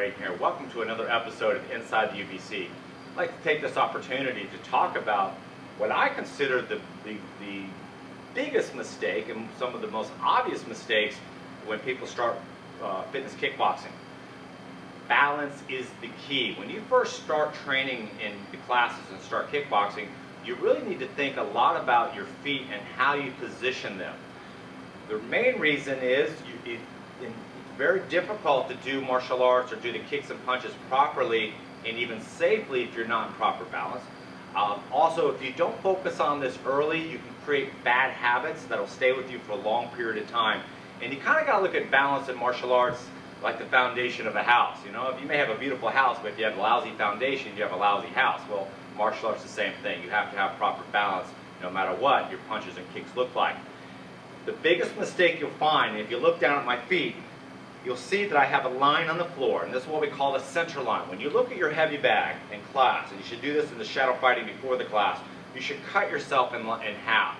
Graden here. Welcome to another episode of Inside the UBC. I'd like to take this opportunity to talk about what I consider the biggest mistake and some of the most obvious mistakes when people start fitness kickboxing. Balance is the key. When you first start training in the classes and start kickboxing, you really need to think a lot about your feet and how you position them. The main reason is it's very difficult to do martial arts or do the kicks and punches properly and even safely if you're not in proper balance. Also, if you don't focus on this early, you can create bad habits that'll stay with you for a long period of time. And you kind of got to look at balance in martial arts like the foundation of a house. You know, if you may have a beautiful house, but if you have a lousy foundation, you have a lousy house. Well, martial arts is the same thing. You have to have proper balance no matter what your punches and kicks look like. The biggest mistake you'll find, if you look down at my feet, you'll see that I have a line on the floor, and this is what we call the center line. When you look at your heavy bag in class, and you should do this in the shadow fighting before the class, you should cut yourself in half.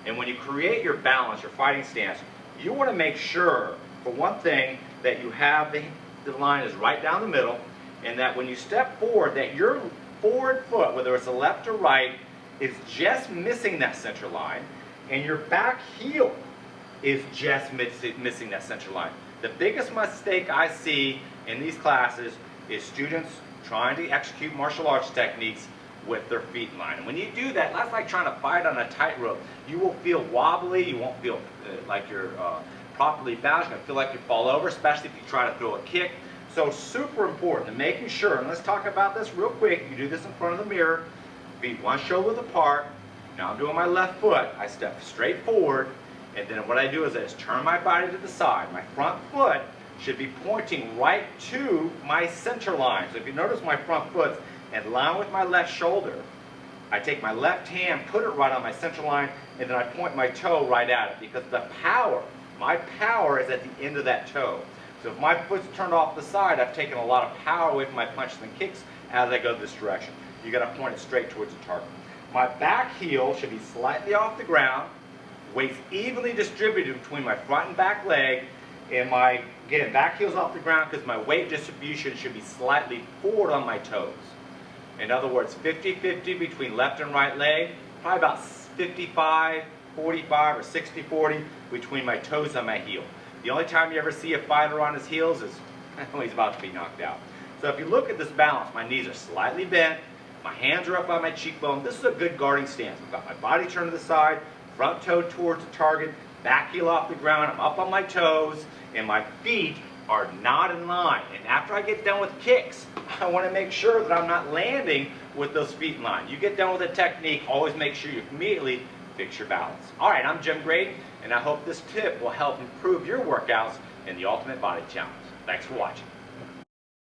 And when you create your balance, your fighting stance, you want to make sure, for one thing, that you have the line is right down the middle, and that when you step forward, that your forward foot, whether it's a left or right, is just missing that center line, and your back heel is just missing that center line. The biggest mistake I see in these classes is students trying to execute martial arts techniques with their feet in line. And when you do that, that's like trying to fight on a tightrope. You will feel wobbly, you won't feel like you're properly balanced, you're going to feel like you fall over, especially if you try to throw a kick. So super important to making sure, and let's talk about this real quick. You do this in front of the mirror, feet one shoulder width apart. Now I'm doing my left foot, I step straight forward, and then what I do is I just turn my body to the side. My front foot should be pointing right to my center line. So if you notice my front foot's in line with my left shoulder, I take my left hand, put it right on my center line, and then I point my toe right at it, because the power, my power is at the end of that toe. So if my foot's turned off the side, I've taken a lot of power away from my punches and kicks as I go this direction. You got to point it straight towards the target. My back heel should be slightly off the ground, weights evenly distributed between my front and back leg, and my, again, back heel's off the ground because my weight distribution should be slightly forward on my toes. In other words, 50-50 between left and right leg, probably about 55-45 or 60-40 between my toes and my heel. The only time you ever see a fighter on his heels is when he's about to be knocked out. So if you look at this balance, my knees are slightly bent, my hands are up by my cheekbone. This is a good guarding stance. I've got my body turned to the side, front toe towards the target, back heel off the ground, I'm up on my toes, and my feet are not in line. And after I get done with kicks, I want to make sure that I'm not landing with those feet in line. You get done with a technique, always make sure you immediately fix your balance. All right, I'm Jim Graden, and I hope this tip will help improve your workouts in the Ultimate Body Challenge. Thanks for watching.